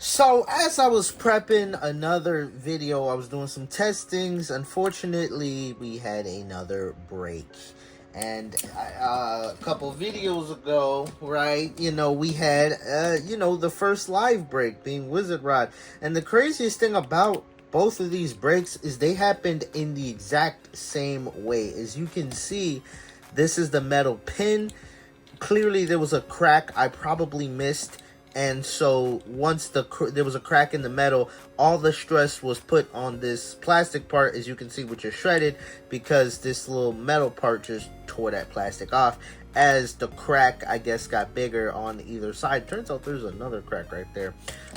So as I was prepping another video, I was doing some testings. Unfortunately, we had another break. And a couple videos ago, right, we had, the first live break being Wizard Rod. And the craziest thing about both of these breaks is they happened in the exact same way. As you can see, this is the metal pin. Clearly, there was a crack I probably missed. And so once there was a crack in the metal, all the stress was put on this plastic part, as you can see, which is shredded, because this little metal part just tore that plastic off as the crack, I guess, got bigger on either side. Turns out there's another crack right there.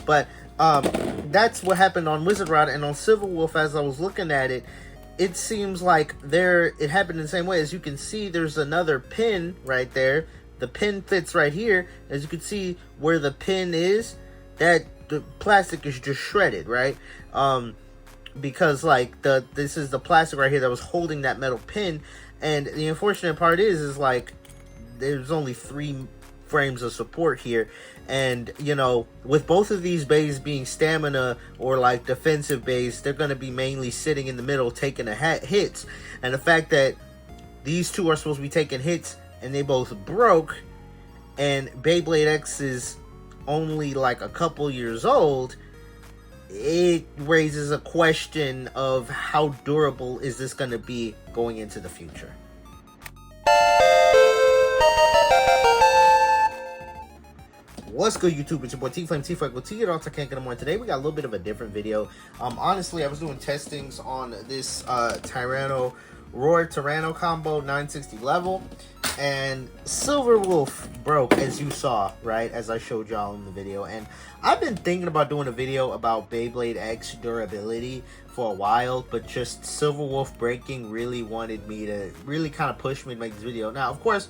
But that's what happened on Wizard Rod. And on Silver Wolf, as I was looking at it, it seems like it happened in the same way. As you can see, there's another pin right there. The pin fits right here. As you can see where the pin is, that the plastic is just shredded, right? Because like this is the plastic right here that was holding that metal pin. And the unfortunate part is like there's only 3 frames of support here. And with both of these bays being stamina or like defensive bays, they're going to be mainly sitting in the middle taking the hits. And the fact that these two are supposed to be taking hits and they both broke, and Beyblade X is only like a couple years old, it raises a question of how durable is this going to be going into the future. What's good, YouTube? It's your boy T-Flame, T-Flame with T. It also can't get more. Today we got a little bit of a different video. Honestly, I was doing testings on this Tyranno combo 960 level, and Silver Wolf broke, as you saw, right, as I showed y'all in the video. And I've been thinking about doing a video about Beyblade X durability for a while, but just Silver Wolf breaking really kind of pushed me to make this video. Now, of course,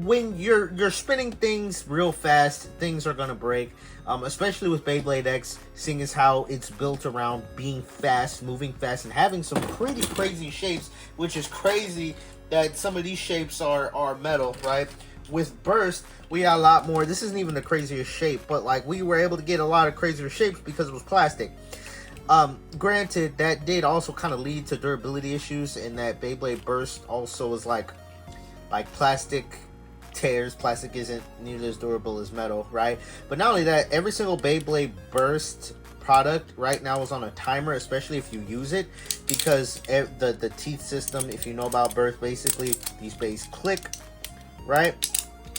when you're spinning things real fast, things are gonna break, especially with Beyblade X, seeing as how it's built around being fast, moving fast, and having some pretty crazy shapes, which is crazy that some of these shapes are metal, right? With Burst, we got a lot more. This isn't even the craziest shape, but like we were able to get a lot of crazier shapes because it was plastic. Granted, that did also kind of lead to durability issues, in that Beyblade Burst also is like plastic tears. Plastic isn't nearly as durable as metal, right? But not only that, every single Beyblade Burst product right now is on a timer, especially if you use it, because the teeth system, if you know about Burst, basically these bays click, right?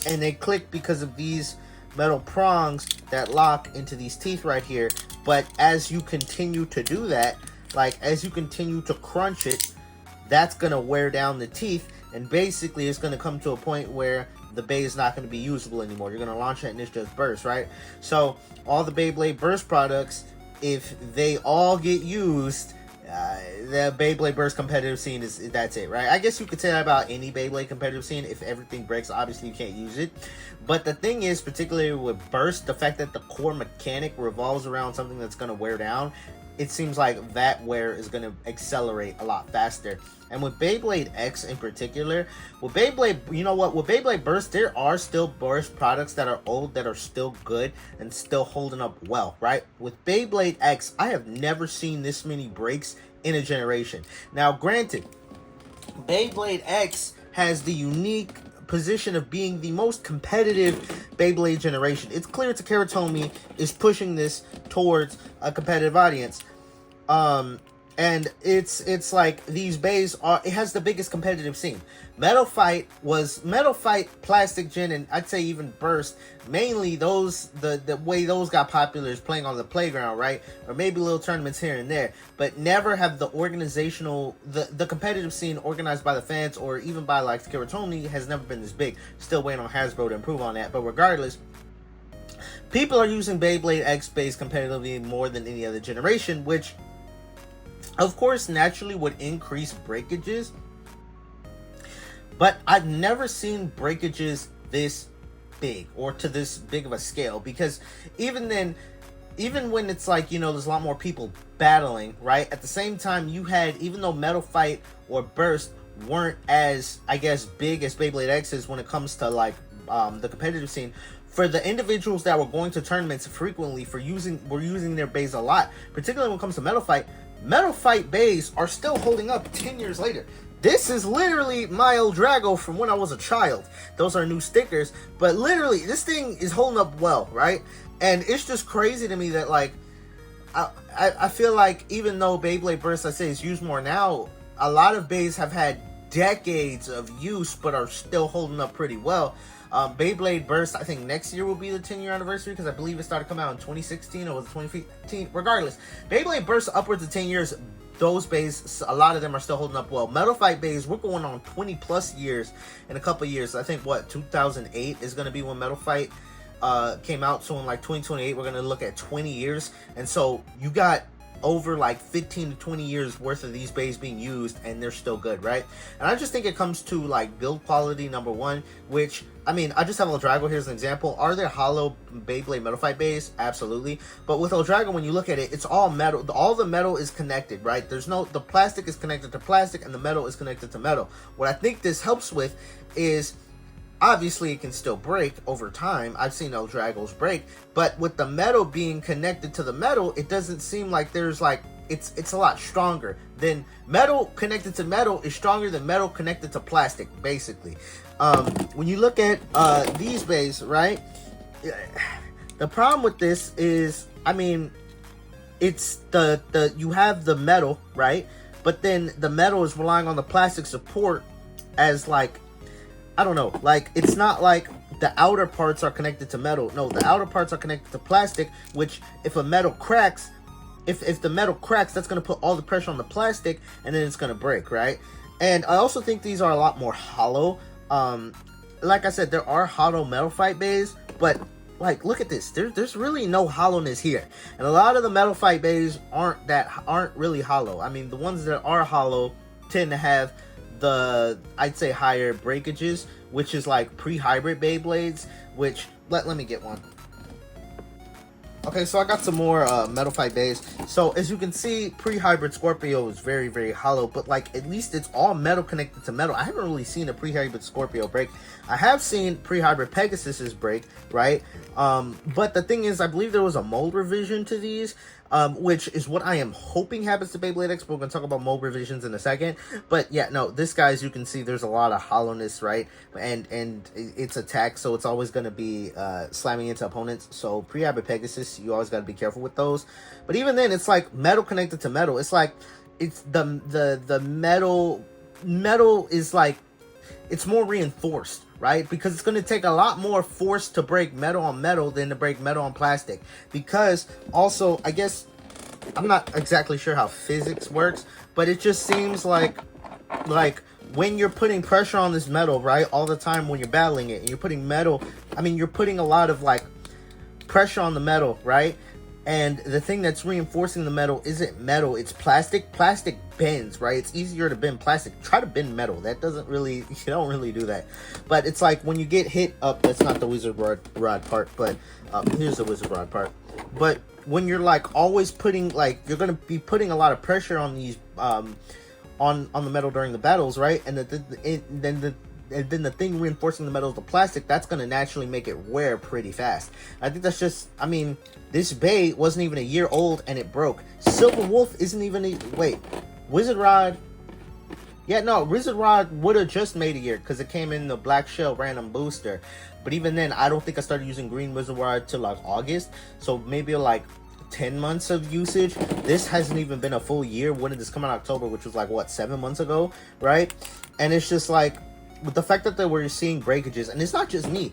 And they click because of these metal prongs that lock into these teeth right here. But as you continue to do that, like as you continue to crunch it, that's gonna wear down the teeth, and basically it's gonna come to a point where the bay is not going to be usable anymore. You're going to launch it and it's just burst, right? So all the Beyblade Burst products, if they all get used, the Beyblade Burst competitive scene that's it, right? I guess you could say that about any Beyblade competitive scene. If everything breaks, obviously you can't use it. But the thing is, particularly with Burst, the fact that the core mechanic revolves around something that's going to wear down, it seems like that wear is going to accelerate a lot faster. And with Beyblade X in particular, with Beyblade, with Beyblade Burst, there are still Burst products that are old that are still good and still holding up well, right? With Beyblade X, I have never seen this many breaks in a generation. Now, granted, Beyblade X has the unique position of being the most competitive Beyblade generation. It's clear Takara Tomy is pushing this towards a competitive audience. And it's like these bays it has the biggest competitive scene. Metal Fight, Plastic Gen, and I'd say even Burst, mainly those, the way those got popular is playing on the playground, right? Or maybe little tournaments here and there, but never have the the competitive scene organized by the fans or even by like Takara Tomy has never been this big. Still waiting on Hasbro to improve on that, but regardless, people are using Beyblade X bays competitively more than any other generation, which of course naturally would increase breakages, but I've never seen breakages this big or to this big of a scale, because even when it's like, there's a lot more people battling, right? At the same time, you had, even though Metal Fight or Burst weren't as, I guess, big as Beyblade X is when it comes to like the competitive scene, for the individuals that were going to tournaments frequently, were using their bays a lot, particularly when it comes to Metal Fight bays are still holding up 10 years later. This is literally my Eldrago from when I was a child. Those are new stickers, but literally this thing is holding up well, right? And it's just crazy to me that, like, I feel like even though Beyblade Burst, I say, is used more now, a lot of bays have had decades of use but are still holding up pretty well. Beyblade Burst, I think next year will be the 10-year anniversary, because I believe it started coming out in 2016 or was it 2015? Regardless, Beyblade Burst upwards of 10 years. Those bays, a lot of them are still holding up well. Metal Fight bays, we're going on 20 plus years in a couple years. I think, what, 2008 is going to be when Metal Fight came out. So in like 2028, we're going to look at 20 years. And so you got over like 15 to 20 years worth of these bays being used, and they're still good, right? And I just think it comes to like build quality, number one, which, I mean, I just have Eldrago here as an example. Are there hollow Beyblade Metal Fight bays? Absolutely. But with Eldrago, when you look at it, it's all metal. All the metal is connected, right? The plastic is connected to plastic and the metal is connected to metal. What I think this helps with is, obviously it can still break over time. I've seen Eldragos break, but with the metal being connected to the metal, it doesn't seem like there's like, it's a lot stronger than metal connected to metal is stronger than metal connected to plastic, basically. When you look at these bays, right, the problem with this is, I mean, it's you have the metal, right, but then the metal is relying on the plastic support as, like, I don't know, like, it's not like the outer parts are connected to metal. No, the outer parts are connected to plastic, which if a metal cracks, if the metal cracks, that's going to put all the pressure on the plastic, and then it's going to break, right? And I also think these are a lot more hollow. Like I said, there are hollow Metal Fight bays, but, like, look at this. There's really no hollowness here. And a lot of the Metal Fight bays aren't really hollow. I mean, the ones that are hollow tend to have the, I'd say, higher breakages, which is like pre-hybrid Beyblades, which, let me get one. Okay, so I got some more Metal Fight bays. So as you can see, pre-hybrid Scorpio is very, very hollow, but like, at least it's all metal connected to metal. I haven't really seen a pre-hybrid Scorpio break. I have seen pre-hybrid Pegasuses break, right? But the thing is, I believe there was a mold revision to these, which is what I am hoping happens to Beyblade X. We're going to talk about mold revisions in a second. But yeah, no, this guy, as you can see, there's a lot of hollowness, right? And it's attack, so it's always going to be slamming into opponents. So pre-hybrid Pegasus, you always got to be careful with those. But even then, it's like metal connected to metal. It's like, it's the metal is like, it's more reinforced, right? Because it's going to take a lot more force to break metal on metal than to break metal on plastic. Because also, I guess, I'm not exactly sure how physics works, but it just seems like when you're putting pressure on this metal, right, all the time when you're battling it, and you're putting metal, I mean, you're putting a lot of, like, pressure on the metal, right? And the thing that's reinforcing the metal isn't metal, it's plastic. Plastic bends, right? It's easier to bend plastic. Try to bend metal. That doesn't really, you don't really do that. But it's like when you get hit up, that's not the wizard rod part, but here's the wizard rod part. But when you're like always putting, like, you're going to be putting a lot of pressure on these, on the metal during the battles, right? And then the thing reinforcing the metal is the plastic. That's going to naturally make it wear pretty fast. I think that's just, I mean, this bay wasn't even a year old and it broke. Silver Wolf isn't even wait, Wizard Rod, yeah, no, Wizard Rod would have just made a year because it came in the Black Shell random booster. But even then, I don't think I started using Green Wizard Rod till like August. So maybe like 10 months of usage. This hasn't even been a full year. When did this come out? October, which was like, what, 7 months ago, right? And it's just like, with the fact that we're seeing breakages, and it's not just me,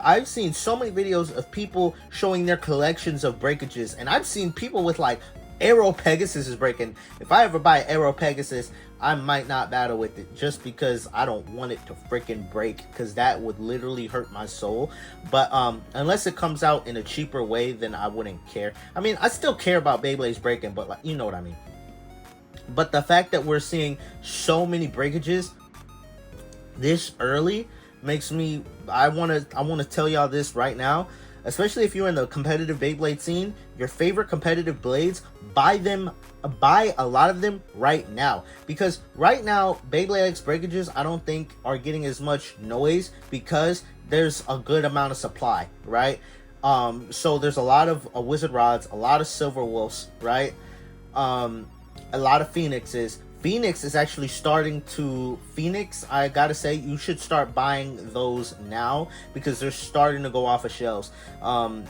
I've seen so many videos of people showing their collections of breakages, and I've seen people with like Aero Pegasus is breaking. If I ever buy Aero Pegasus, I might not battle with it just because I don't want it to freaking break, because that would literally hurt my soul. But unless it comes out in a cheaper way, then I wouldn't care. I mean, I still care about Beyblades breaking, but like, you know what I mean. But the fact that we're seeing so many breakages this early makes me, I want to tell y'all this right now, especially if you're in the competitive Beyblade scene, your favorite competitive blades, buy a lot of them right now, because right now Beyblade X breakages I don't think are getting as much noise because there's a good amount of supply, right? So there's a lot of wizard rods, a lot of silver wolves, right? A lot of phoenixes. Phoenix is actually starting to Phoenix. I gotta say, you should start buying those now because they're starting to go off of shelves.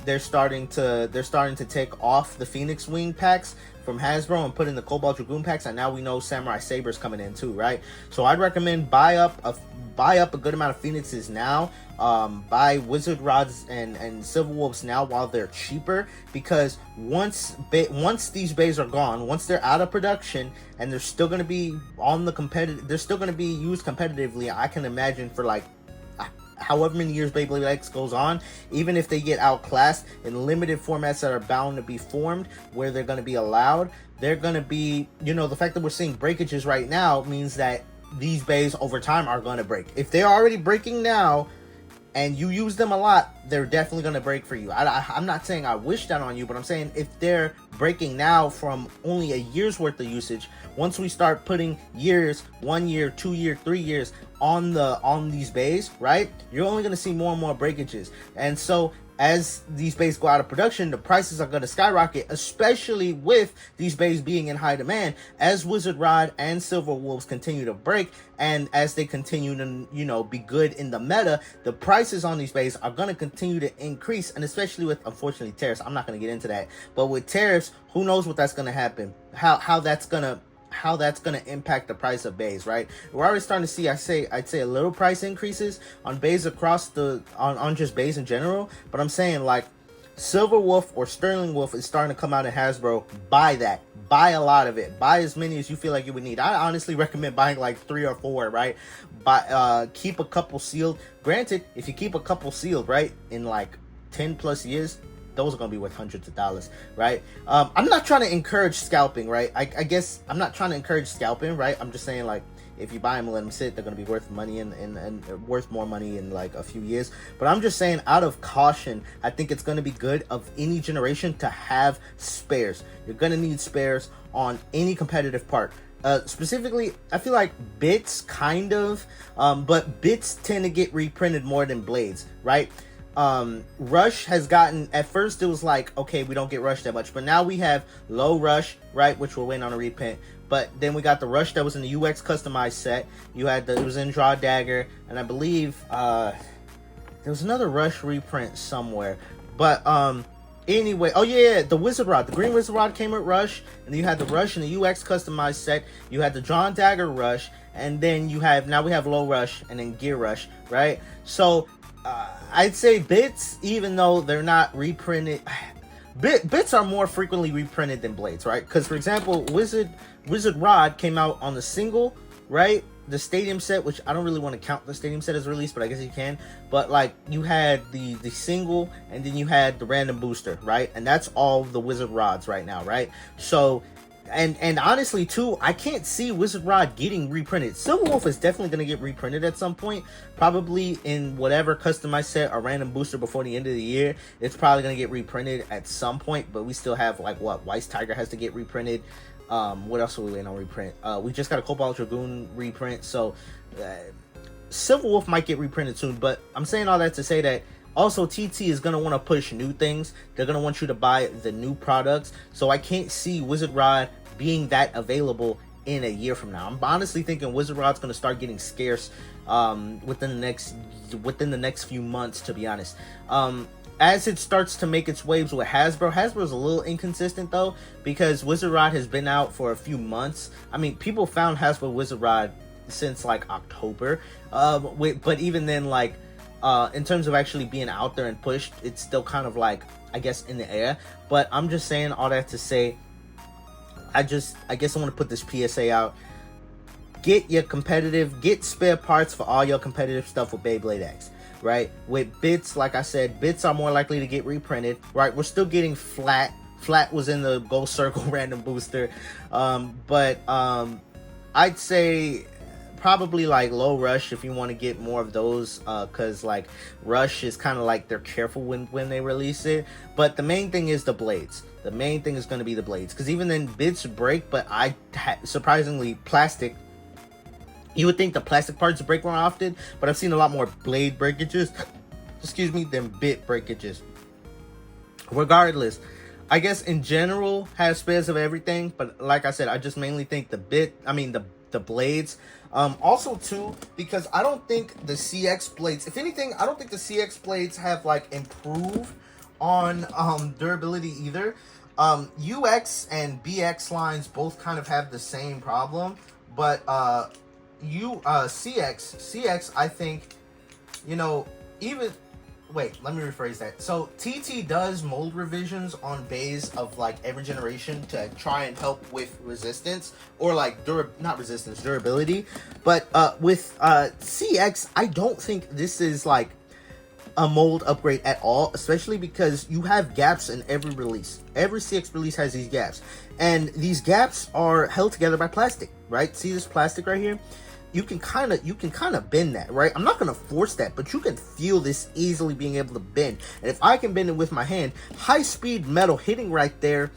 They're starting to take off the Phoenix wing packs from Hasbro and put in the Cobalt Dragoon packs, and now we know Samurai Saber's coming in too, right? So I'd recommend buy up a good amount of Phoenixes now. Buy wizard rods and silver wolves now while they're cheaper, because once these bays are gone, once they're out of production and they're still going to be on the competitive, they're still going to be used competitively, I can imagine for like however many years Beyblade X goes on, even if they get outclassed in limited formats that are bound to be formed where they're going to be allowed, they're going to be, you know, the fact that we're seeing breakages right now means that these bays over time are going to break. If they're already breaking now and you use them a lot, they're definitely going to break for you. I'm not saying I wish that on you, but I'm saying if they're breaking now from only a year's worth of usage, once we start putting years, 1 year, 2 year, 3 years on these bays, right, you're only going to see more and more breakages. And so as these bays go out of production, the prices are going to skyrocket, especially with these bays being in high demand as Wizard Rod and Silver Wolves continue to break, and as they continue to, you know, be good in the meta, the prices on these bays are going to continue to increase. And especially with, unfortunately, tariffs, I'm not going to get into that, but with tariffs, who knows what that's going to happen, how that's going to impact the price of bays, right? We're already starting to see, I'd say a little price increases on bays across on just bays in general, but I'm saying like Silver Wolf or Sterling Wolf is starting to come out in Hasbro. Buy that. Buy a lot of it. Buy as many as you feel like you would need. I honestly recommend buying like 3 or 4, right? Keep a couple sealed. Granted, if you keep a couple sealed, right, in like 10 plus years, those are going to be worth hundreds of dollars, right? I'm not trying to encourage scalping, right? I guess I'm not trying to encourage scalping, right? I'm just saying, like, if you buy them and let them sit, they're going to be worth money and worth more money in like a few years. But I'm just saying, out of caution, I think it's going to be good of any generation to have spares. You're going to need spares on any competitive part. Specifically, I feel like bits kind of, but bits tend to get reprinted more than blades, right? Rush has gotten, at first it was like, okay, we don't get Rush that much, but now we have low Rush, right, which we're waiting on a reprint. But then we got the Rush that was in the UX customized set. You had it was in Draw Dagger, and I believe there was another Rush reprint somewhere. But anyway, oh yeah, the Wizard Rod, the green Wizard Rod came with Rush, and then you had the Rush in the UX customized set. You had the Drawn Dagger Rush, and then now we have low Rush and then Gear Rush, right? So I'd say bits, even though they're not reprinted, bits are more frequently reprinted than blades, right? Because for example, Wizard Rod came out on the single, right? The stadium set, which I don't really want to count the stadium set as release, but I guess you can. But like, you had the single, and then you had the random booster, right? And that's all the Wizard Rods right now, right? So and honestly too, I can't see Wizard Rod getting reprinted. Silver Wolf is definitely going to get reprinted at some point, probably in whatever customized set or random booster before the end of the year. It's probably going to get reprinted at some point, but we still have like what Weiss Tiger has to get reprinted. What else are we waiting on reprint? We just got a Cobalt Dragoon reprint, so Silver Wolf might get reprinted soon. But I'm saying all that to say that also TT is going to want to push new things. They're going to want you to buy the new products. So I can't see Wizard Rod being that available in a year from now. I'm honestly thinking Wizard Rod's going to start getting scarce within the next few months, to be honest. As it starts to make its waves with Hasbro's a little inconsistent though, because Wizard Rod has been out for a few months. I mean, people found Hasbro Wizard Rod since like October, but even then, like in terms of actually being out there and pushed, it's still kind of like, I guess, in the air. But I'm just saying all that to say, I guess I want to put this PSA out. Get spare parts for all your competitive stuff with Beyblade X, right? With bits, like I said, bits are more likely to get reprinted, right? We're still getting flat. Flat was in the Gold Circle random booster. But I'd say probably like low Rush if you want to get more of those, because like Rush is kind of like they're careful when they release it. But the main thing is the blades. The main thing is going to be the blades, because even then bits break, but surprisingly plastic. You would think the plastic parts break more often, but I've seen a lot more blade breakages than bit breakages. Regardless, I guess in general has spares of everything, but like I said, I just mainly think the blades. Also too, because I don't think the CX blades, if anything, I don't think the CX blades have like improved on durability either. UX and BX lines both kind of have the same problem, but CX, I think, you know, even, wait, let me rephrase that. So TT does mold revisions on bays of like every generation to try and help with resistance, or like durability. But with CX, I don't think this is like a mold upgrade at all, especially because you have gaps in every release. Every CX release has these gaps, and these gaps are held together by plastic, right? See this plastic right here? You can kind of bend that, right? I'm not gonna force that, but you can feel this easily being able to bend. And if I can bend it with my hand, high speed metal hitting right there,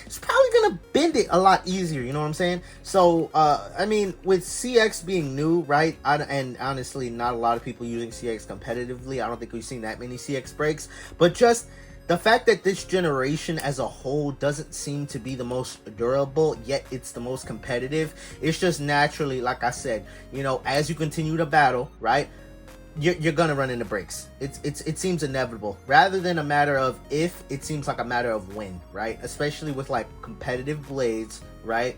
it's probably gonna bend it a lot easier. You know what I'm saying? So I mean, with CX being new, right? And honestly, not a lot of people using CX competitively. I don't think we've seen that many CX breaks, but just the fact that this generation as a whole doesn't seem to be the most durable, yet it's the most competitive, it's just naturally, like I said, you know, as you continue to battle, right, you're gonna run into breaks. It seems inevitable. Rather than a matter of if, it seems like a matter of when, right? Especially with like competitive blades, right?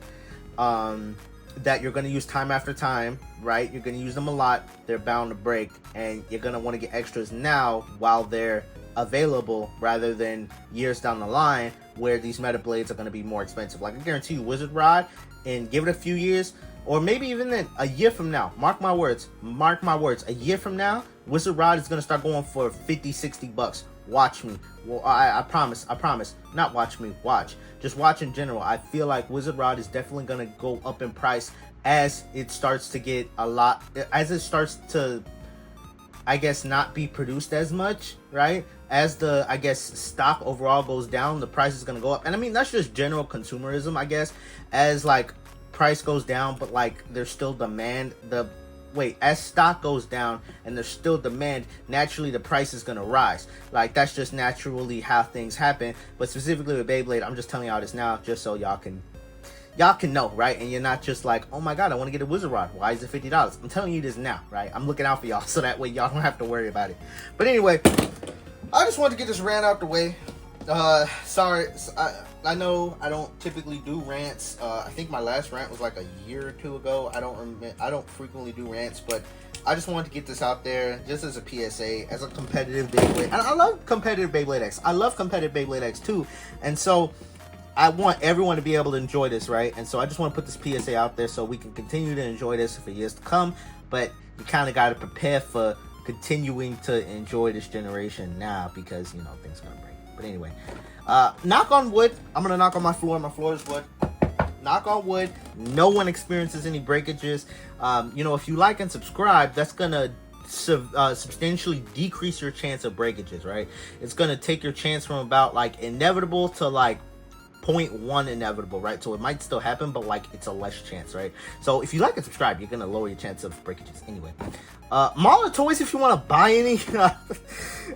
That you're gonna use time after time, right? You're gonna use them a lot. They're bound to break, and you're gonna want to get extras now while they're available, rather than years down the line where these meta blades are going to be more expensive. Like I guarantee you, Wizard Rod, and give it a few years, or maybe even then a year from now, mark my words, a year from now, Wizard Rod is going to start going for 50-60 bucks. Watch me. Well, I promise, not watch me, watch, just watch in general. I feel like Wizard Rod is definitely going to go up in price as it starts to get I guess not be produced as much, right? As the, I guess, stock overall goes down, the price is going to go up. And I mean, that's just general consumerism, I guess. As like price goes down, but like there's still demand, as stock goes down and there's still demand, naturally the price is going to rise. Like that's just naturally how things happen. But specifically with Beyblade, I'm just telling y'all this now just so y'all can know, right? And you're not just like, oh my god, I want to get a Wizard Rod, why is it $50? I'm telling you this now, right? I'm looking out for y'all so that way y'all don't have to worry about it. But anyway, I just wanted to get this rant out the way. Sorry, I know I don't typically do rants. I think my last rant was like a year or two ago. I don't frequently do rants, but I just wanted to get this out there just as a PSA, as a competitive Beyblade. And I love competitive Beyblade X. I love competitive Beyblade X too. And so I want everyone to be able to enjoy this, right? And so I just want to put this PSA out there so we can continue to enjoy this for years to come. But you kind of got to prepare for continuing to enjoy this generation now, because, you know, things are going to break. But anyway, knock on wood. I'm going to knock on my floor. My floor is wood. Knock on wood. No one experiences any breakages. You know, if you like and subscribe, that's going to substantially decrease your chance of breakages, right? It's going to take your chance from about like inevitable to like 0.1 inevitable, right? So it might still happen, but like it's a less chance, right? So if you like and subscribe, you're gonna lower your chance of breakages. Anyway, Mall of Toys, if you want to buy any,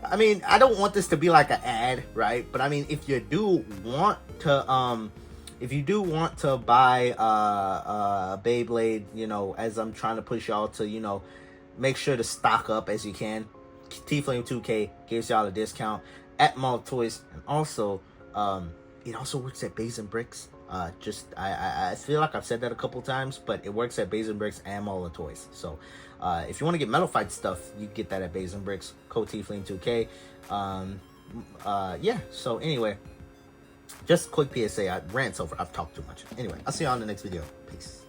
I mean, I don't want this to be like an ad, right? But I mean, if you do want to buy Beyblade, you know, as I'm trying to push y'all to, you know, make sure to stock up as you can. T-Flame 2K gives y'all a discount at Mall of Toys, and also it also works at Bays and Bricks. I feel like I've said that a couple times, but it works at Bays and Bricks and Mall of Toys. So if you want to get Metal Fight stuff, you get that at Bays and Bricks. Code T-Flame2K. Yeah. So anyway, just quick PSA. Rant's over. I've talked too much. Anyway, I'll see you on the next video. Peace.